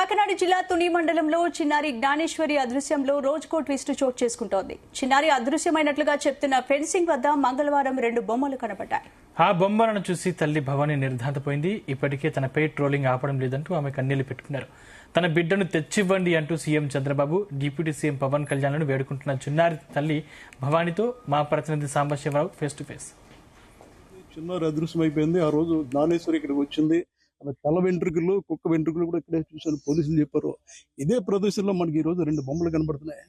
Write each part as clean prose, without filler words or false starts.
కాకినాడ జిల్లా తుని మండలంలో చిన్నారి జ్ఞానేశ్వరి అదృశ్యంలో రోజుకో ట్విస్ట్ చోటు చేసుకుంటోంది. చిన్నారి అదృశ్యమైనట్లుగా చెప్తున్న ఫెన్సింగ్ వద్ద మంగళవారం 2 బొమ్మలు కనబడ్డాయి. ఆ బొమ్మలను చూసి తల్లి భవాని నిర్ధాంతపోయింది. ఇప్పటికే తనపై ట్రోలింగ్ ఆపడం లేదంటూ ఆమె కన్నీళ్లు పెట్టుకున్నారు. తన బిడ్డను తెచ్చివ్వండి అంటూ CM Chandrababu, deputy CM Pawan కళ్యాణ్ను వేడుకుంటున్న చిన్నారి తల్లి భవానితో మా ప్రతినిధి సాంబశివరావు ఫేస్ టు ఫేస్. చిన్నారి అదృశ్యం అయిపోయింది. ఆ రోజు జ్ఞానేశ్వరి ఇక్కడికి వచ్చింది. ఆమె తల వెంట్రుకలు, కుక్క వెంట్రుకలు కూడా ఇక్కడే చూశాను, పోలీసులు చెప్పారు. ఇదే ప్రదేశంలో మనకి ఈ రోజు 2 బొమ్మలు కనబడుతున్నాయి.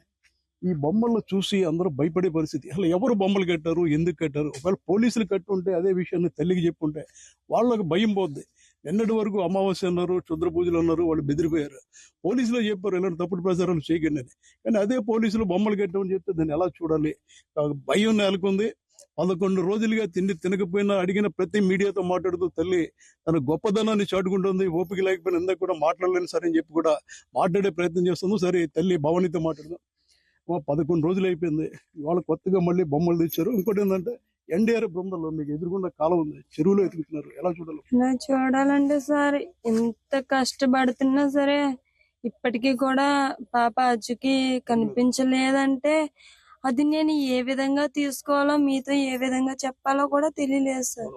ఈ బొమ్మలను చూసి అందరూ భయపడే పరిస్థితి. అసలు ఎవరు బొమ్మలు కట్టారు, ఎందుకు కట్టారు? ఒకవేళ పోలీసులు కట్టుంటే అదే విషయాన్ని తల్లికి చెప్పుంటే వాళ్ళకి భయం పోద్ది. నిన్నటి వరకు అమావాస్య అన్నారు, క్షుద్ర పూజలు అన్నారు, వాళ్ళు బెదిరిపోయారు. పోలీసులు చెప్పారు ఇలాంటి తప్పుడు ప్రచారాలు చేయకండి అని. కానీ అదే పోలీసులు బొమ్మలు కట్టామని చెప్తే దాన్ని ఎలా చూడాలి? భయం నెలకొంది. 11 రోజులుగా తిండి తినకపోయినా అడిగిన ప్రతి మీడియాతో మాట్లాడుతూ తల్లి తన గొప్పదనాన్ని చాటుకుంటుంది. ఓపిక లేకపోయినా ఇందాక కూడా మాట్లాడలేను సరే అని చెప్పి కూడా మాట్లాడే ప్రయత్నం చేస్తుంది. సరే తల్లి భవానితో మాట్లాడదాం. 11 రోజులు అయిపోయింది. ఇవాళ కొత్తగా మళ్ళీ బొమ్మలు తెచ్చారు. ఇంకోటి ఏంటంటే ఎన్డీఆర్ఎఫ్ బృందంలో మీకు ఎదురుకుండా కాలం ఉంది, చెరువులో ఎత్తుకుతున్నారు. ఎలా చూడాలి? చూడాలంటే సార్ ఎంత కష్టపడుతున్నా సరే ఇప్పటికీ కూడా పాప అచ్చుకి కనిపించలేదంటే అది నేను ఏ విధంగా తీసుకోవాలో, మీతో ఏ విధంగా చెప్పాలో కూడా తెలియలేదు సార్.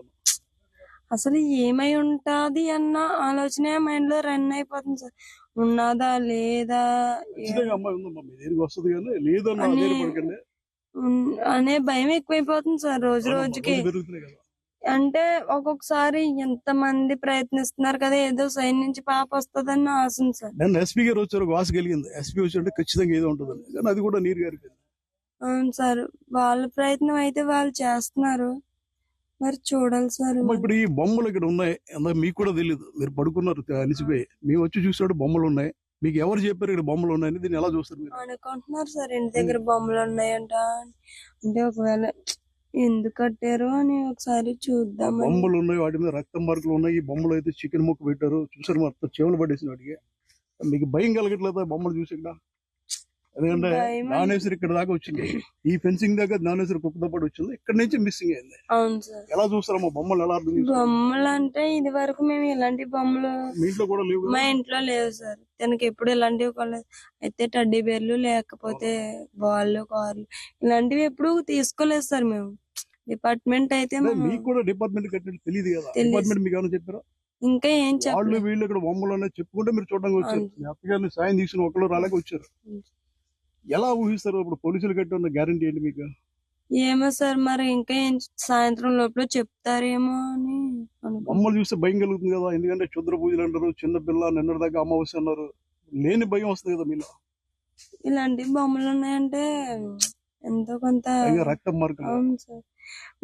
అసలు ఏమై ఉంటది అన్న ఆలోచన మైండ్ లో రన్ అయిపోతుంది సార్. ఉన్నదా లేదా అనే భయం ఎక్కువైపోతుంది సార్ రోజు రోజుకి. అంటే ఒక్కొక్కసారి ఎంత మంది ప్రయత్నిస్తున్నారు కదా, ఏదో సైన్ నుంచి పాప వస్తుందని ఆశ సార్. ఎస్పీ గారు వచ్చారు, ఆశ కలిగింది. ఎస్పీ వచ్చి ఖచ్చితంగా ఏదో ఉంటుందని, కానీ అది కూడా నీరు గారికి. అవును సార్, వాళ్ళ ప్రయత్నం అయితే వాళ్ళు చేస్తున్నారు, మరి చూడాలి సార్. ఇప్పుడు ఈ బొమ్మలు ఇక్కడ ఉన్నాయి, మీకు కూడా తెలియదు. మీరు పడుకున్నారు అలిసిపోయి, మేము వచ్చి చూసినట్టు బొమ్మలు ఉన్నాయి. మీకు ఎవరు చెప్పారు ఇక్కడ బొమ్మలు ఉన్నాయని? దీన్ని ఎలా చూస్తారు మీరు? అనుకుంటున్నారు సార్ ఇంటి దగ్గర బొమ్మలు ఉన్నాయంట. అంటే ఒకవేళ ఎందుకు కట్టారు అని ఒకసారి చూద్దాం. బొమ్మలు ఉన్నాయి, వాటి మీద రక్తం మార్కులు ఉన్నాయి. ఈ బొమ్మలు అయితే చికెన్ ముక్క పెట్టారు, చూసారు, మొత్తం చెవులు పడేసిన వాటికి. మీకు భయం కలగట్లేదు బొమ్మలు చూసి? ఇక్కడ ఎందుకంటే జ్ఞానేశ్వరి ఇక్కడ దాకా వచ్చింది, ఈ ఫెన్సింగ్ దాకా జ్ఞానేశ్వరి కుక్కతో పాటు వచ్చింది, ఇక్కడ నుంచి మిస్సింగ్ అయింది. అవును సార్. ఎలా చూస్తారమ్మా బొమ్మలు? ఎలా అర్థం చేస్తారు? బొమ్మలు అంటే ఇది వరకు మేము ఇలాంటి బొమ్మలు మీ ఇంట్లో కూడా లేవు? మా ఇంట్లో లేవు సార్. తనకి ఎప్పుడు ఇలాంటివి కొనలేదు. అయితే టడ్డీ బేర్లు లేకపోతే బాల్, కార్లు ఇలాంటివి ఎప్పుడు తీసుకోలేదు సార్ మేము. డిపార్ట్మెంట్ అయితే మీకు కూడా డిపార్ట్మెంట్ కట్టినట్టు తెలియదు కదా? డిపార్ట్మెంట్ మీకు ఏమైనా చెప్పారా? ఇంకా ఏం వాళ్ళు వీళ్ళు ఇక్కడ బొమ్మలు అనేది చెప్పుకుంటే మీరు చూడడానికి వచ్చారు. మీ అత్తగారిని సాయం తీసుకుని ఒకళ్ళు రాలేక వచ్చారు. ఎలా ఊహిస్తారు? ఇప్పుడు పోలీసులు కట్టి ఉన్న గ్యారంటీ ఏంటి మీకు? ఏమో సార్, మరి ఇంకా సాయంత్రం లోపల చెప్తారేమో అని. బొమ్మలు చూస్తే భయం కలుగుతుంది కదా, ఎందుకంటే క్షుద్ర పూజలు అంటారు, చిన్న పిల్ల నిన్నటి దాకా అమావాస్య అన్నారు, లేని భయం వస్తుంది కదా మీలో. ఇలాంటి బొమ్మలు ఉన్నాయంటే ఎంతో కొంత రక్తం మార్కులు. అవును సార్.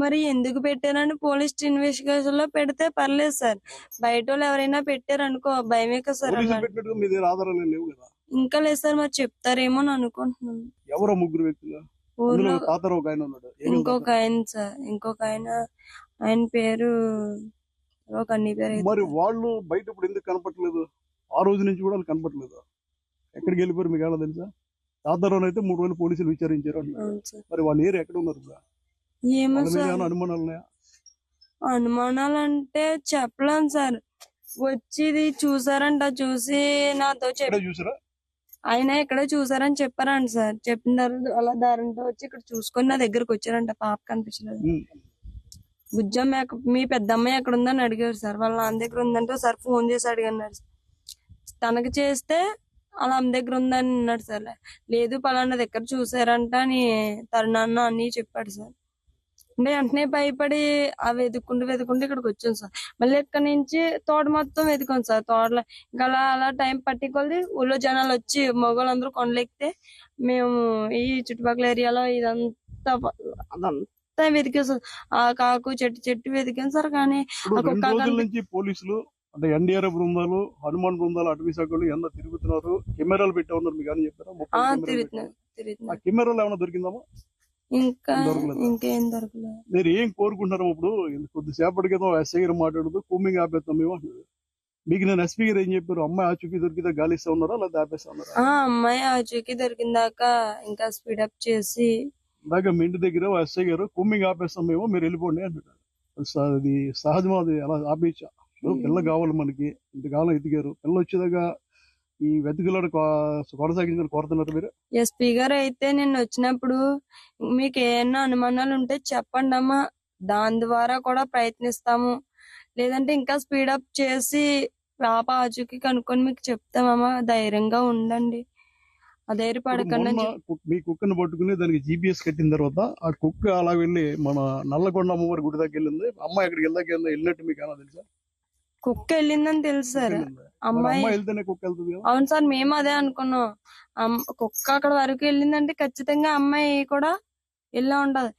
మరి ఎందుకు పెట్టారని పోలీస్ ఇన్వెస్టిగేషన్ లో పెడితే పర్లేదు సార్. బయట వాళ్ళు ఎవరైనా పెట్టారనుకో భయమే కదా సార్. ఆధారాలు లేవు కదా? ఇంకా లేదు సార్, మరి చెప్తారేమో అని అనుకుంటున్నాను. ఎవరో 3 వ్యక్తులు ఊర్లో ఒక ఆయన ఉన్నాడు, ఇంకొక ఆయన సార్, ఇంకొక ఆయన పేరు ఒక అన్ని పేరు. మరి వాళ్ళు బయట ఇప్పుడు ఎందుకు కనపట్లేదు? ఆ రోజు నుంచి కూడా వాళ్ళు కనపట్లేదు. ఎక్కడికి వెళ్ళిపోయారు మీకు ఏమన్నా తెలుసా? తాతారావు అయితే 3 రోజులు పోలీసులు విచారించారు. మరి వాళ్ళు ఏరు ఎక్కడ ఉన్నారు? ఏమో సార్, అనుమానాలు ఉన్నాయా? అనుమానాలు అంటే చెప్పలేను సార్. వచ్చి చూసారంట, చూసి నాతో చూసారా? ఆయన ఇక్కడ చూసారని చెప్పారంట సార్. చెప్పిన తర్వాత అలా దారంతో వచ్చి ఇక్కడ చూసుకొని నా దగ్గరకు వచ్చారంట. పాప కనిపించలేదు. బుజ్జమ్మ మీ పెద్దమ్మాయి ఎక్కడ ఉందని అడిగారు సార్. వాళ్ళ నాన్న దగ్గర ఉందంటే సార్ ఫోన్ చేసి అడిగన్నారు. తనకి చేస్తే వాళ్ళ అమ్మ దగ్గర ఉందని అన్నాడు సార్. లేదు పలానా దగ్గర చూసారంట అని తరుణాన్న అన్ని చెప్పాడు సార్. అంటే వెంటనే భయపడి వెతుక్కుంటూ ఇక్కడికి వచ్చాను సార్. మళ్ళీ ఇక్కడ నుంచి తోట మొత్తం వెతుకాను సార్. తోటలో ఇంకా అలా టైం పట్టి కొద్ది ఊళ్ళో జనాలు వచ్చి మగవాళ్ళందరూ కొండలెక్కితే మేము ఈ చుట్టుపక్కల ఏరియాలో అదంతా వెతికాం సార్. ఆ కాకు చెట్టు వెతికాం సార్. కానీ పోలీసులు అంటే ఎన్డీఆర్ఎఫ్ బృందాలు, హనుమాన్ బృందాలు, అటవీ శాఖలు ఎంత తిరుగుతున్నారు, కెమెరాలు పెట్టి ఉన్నారు మీకు అని చెప్పారా? తిరుగుతున్నారు. కెమెరాలు ఏమైనా దొరికిందామా? ఇంకేం దొరకలేదు. మీరు ఏం కోరుకుంటున్నారు? ఇప్పుడు కొద్దిసేపటి క్రితం ఎస్ఐ గారు మాట్లాడుతూ కూమింగ్ ఆపేస్తాం మేము అంటున్నారు. మీకు నేను ఎస్పీ గారు ఏం చెప్పారు? అమ్మాయి ఆచూకీ దొరికితే గాలిస్తా ఉన్నారా లేదా ఆపేస్తా ఉన్నారా? అమ్మాయి ఆచూకీ దొరికిందాక ఇంకా స్పీడప్ చేసి ఇందాక మీ ఇంటి దగ్గర ఎస్ఐ గారు కూమింగ్ ఆపేస్తాం మేము, మీరు వెళ్ళిపోండి అంటున్నారు. అది సహజం, అది అలా ఆపేచ్చా? పిల్ల కావాలి మనకి, ఇంతకాలం ఎదిగారు, పిల్ల వచ్చేదాకా ఈ వెతుకులాట కొనసాగించాలని కోరుతున్నారు మీరు? ఎస్పీ గారు అయితే నేను వచ్చినప్పుడు మీకు ఏమన్నా అనుమానాలు ఉంటే చెప్పండి అమ్మా, దాని ద్వారా కూడా ప్రయత్నిస్తాము, లేదంటే ఇంకా స్పీడప్ చేసి పాప ఆచూకీ కనుక్కొని మీకు చెప్తామమ్మా, ధైర్యంగా ఉండండి, అధైర్యపడకండి అని మీ కుక్కను పట్టుకుని దానికి GPS కట్టిన తర్వాత ఆ కుక్క అలా వెళ్ళి మన నల్లకొండ అమ్మవారి గుడి దగ్గర వెళ్ళింది. అమ్మాయి అక్కడికి వెళ్ళినట్టు మీకు ఏమన్నా తెలుసా? కుక్క వెళ్ళిందని తెలుసు సార్. అమ్మాయి అమ్మాయి వెళ్తేనే కుక్క వెళ్తుంది కదా? అవును సార్, మేము అదే అనుకున్నాం. కుక్క అక్కడ వరకు వెళ్ళిందంటే ఖచ్చితంగా అమ్మాయి కూడా వెళ్ళా ఉంటది.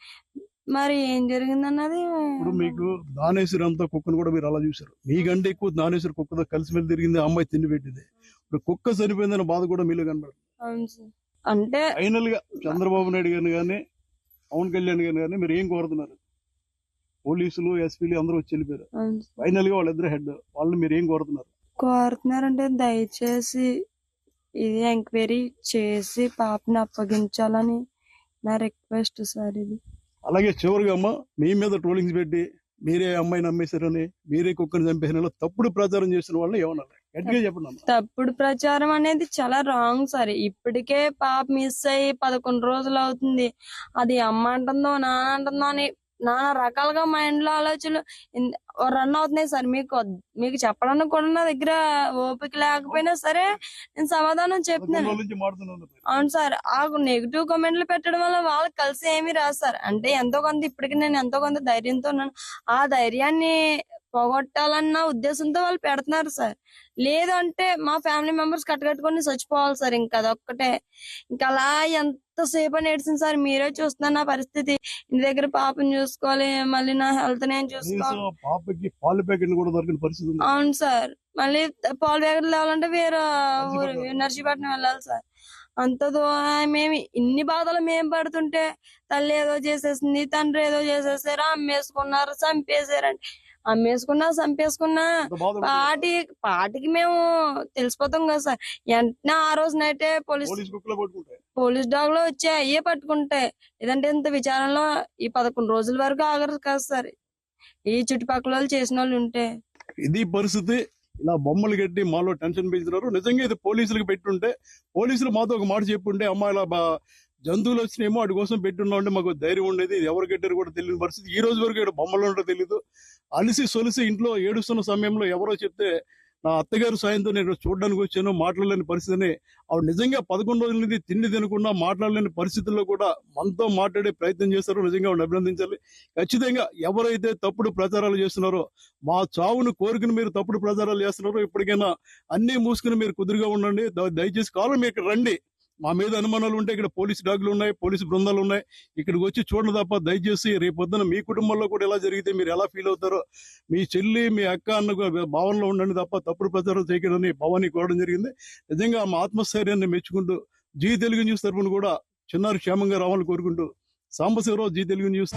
మరి ఏం జరిగిందన్నది ఇప్పుడు మీకు దానేశ్వరి అంతా కుక్కను కూడా మీరు అలా చూసారు. మీకంటే ఎక్కువ దానేశ్వరి కుక్కతో కలిసి వెళ్ళి తిరిగింది, అమ్మాయి తిండి పెట్టింది. ఇప్పుడు కుక్క చనిపోయిందన్న బాధ కూడా మీలో కనబడుతుంది. అవును సార్. అంటే ఫైనల్ గా చంద్రబాబు నాయుడు గారిని కానీ పవన్ కళ్యాణ్ గారిని కానీ మీరు ఏం కోరుతున్నారు? పోలీసులు, ఎస్పీలు అందరూ వచ్చి వెళ్ళిపోయారు. అవును సార్. ఫైనల్ గా వాళ్ళిద్దరు హెడ్, వాళ్ళని మీరు ఏం కోరుతున్నారు? కోరుతున్నారంటే దయచేసి ఇది ఎంక్వైరీ చేసి పాపని అప్పగించాలని నా రిక్వెస్ట్ సార్. ఇది అలాగే చివరిగా అమ్మ, మీ మీద ట్రోలింగ్స్ పెట్టి మీరే అమ్మాయిని అమ్మేశారని, మీరే కుక్కని చంపేసిన తప్పుడు ప్రచారం చేసిన వాళ్ళని ఏమన్నా గట్టిగా చెప్పండి అమ్మ. తప్పుడు ప్రచారం అనేది చాలా రాంగ్ సార్. ఇప్పటికే పాప మిస్ అయ్యి 11 రోజులు అవుతుంది. అది అమ్మ అంటుందో నాన్న అంటుందో అని నానా రకాలుగా మైండ్ లో ఆలోచనలు రన్ అవుతున్నాయి సార్. మీకు చెప్పడానికి కూడా నా దగ్గర ఓపిక లేకపోయినా సరే నేను సమాధానం చెప్తున్నాను. వాళ్ళ నుంచి మాట్లాడుతున్నాను. అవును సార్. ఆ నెగిటివ్ కామెంట్లు పెట్టడం వల్ల వాళ్ళకి కలిసి ఏమీ రాదు సార్. అంటే ఎంతో కొంత ఇప్పటికి నేను ఎంతో కొంత ధైర్యంతో ఉన్నాను. ఆ ధైర్యాన్ని పోగొట్టాలన్న ఉద్దేశంతో వాళ్ళు పెడుతున్నారు సార్. లేదు అంటే మా ఫ్యామిలీ మెంబర్స్ కట్టుకట్టుకొని చచ్చిపోవాలి సార్. ఇంకా అదొక్కటే. ఇంకా అలా ఎంతసేపు నేర్చింది సార్. మీరే చూస్తున్నారు నా పరిస్థితి. ఇంటి దగ్గర పాపని చూసుకోవాలి, మళ్ళీ నా హెల్త్ నేను చూసుకోవాలి. పాపకి పాలు ప్యాకెట్ కూడా దొరికిన పరిస్థితి ఉంది. అవును సార్. మళ్ళీ పాలు ప్యాకెట్ లేవాలంటే వేరే ఊరు నర్సీపట్నం వెళ్ళాలి సార్. అంత మేము ఇన్ని బాధలు మేము పడుతుంటే తల్లి ఏదో చేసేసింది, తండ్రి ఏదో చేసేసారు, అమ్మేసుకున్నారు, చంపేశారండి. అమ్మేసుకున్నా చంపేసుకున్నా పాటికి మేము తెలిసిపోతాం కదా సార్. వెంటనే ఆ రోజు నైటే పోలీస్ డాగ్ లో వచ్చి అయ్యే పట్టుకుంటాయి. లేదంటే ఇంత విచారంలో ఈ 11 రోజుల వరకు ఆగరు కదా సార్. ఈ చుట్టుపక్కల వాళ్ళు చేసిన వాళ్ళు ఉంటే. ఇది పరిస్థితి. ఇలా బొమ్మలు కట్టి మాలో టెన్షన్ పెంచుతున్నారు. నిజంగా ఇది పోలీసులకు పెట్టుంటే, పోలీసులు మాతో ఒక మాట చెప్పుంటే, అమ్మా ఇలా జంతువులు వచ్చినేమో వాటి కోసం పెట్టున్నా ఉంటే మాకు ధైర్యం ఉండేది. ఇది ఎవరు కట్టారు కూడా తెలియని పరిస్థితి. ఈ రోజు వరకు బొమ్మలు ఉండో తెలియదు. అలిసి సొలిసి ఇంట్లో ఏడుస్తున్న సమయంలో ఎవరో చెప్తే నా అత్తగారు సాయంతో నేను చూడడానికి వచ్చాను, మాట్లాడలేని పరిస్థితిని. ఆవిడ నిజంగా 11 రోజుల నుంచి తిండి తినకుండా మాట్లాడలేని పరిస్థితుల్లో కూడా మనతో మాట్లాడే ప్రయత్నం చేస్తారో నిజంగా ఆవిడ అభినందించాలి. ఖచ్చితంగా ఎవరైతే తప్పుడు ప్రచారాలు చేస్తున్నారో, మా చావును కోరుకుని మీరు తప్పుడు ప్రచారాలు చేస్తున్నారో, ఇప్పటికైనా అన్ని మూసుకుని మీరు కుదురుగా ఉండండి. దయచేసి కాలం మీరు ఇక్కడ రండి. మా మీద అనుమానాలు ఉంటే ఇక్కడ పోలీసు డాగులు ఉన్నాయి, పోలీసు బృందాలు ఉన్నాయి. ఇక్కడికి వచ్చి చూడండి తప్ప దయచేసి రేపొద్దున మీ కుటుంబంలో కూడా ఎలా జరిగితే మీరు ఎలా ఫీల్ అవుతారో, మీ చెల్లి మీ అక్క అన్న భావనలో ఉండండి తప్ప తప్పుడు ప్రచారం చేయకూడదని భవానీ కోరడం జరిగింది. నిజంగా మా ఆత్మస్థైర్యాన్ని మెచ్చుకుంటూ జీ తెలుగు న్యూస్ తరఫున కూడా చిన్నారి క్షేమంగా రావాలని కోరుకుంటూ సాంబశివరావు, జీ తెలుగు న్యూస్.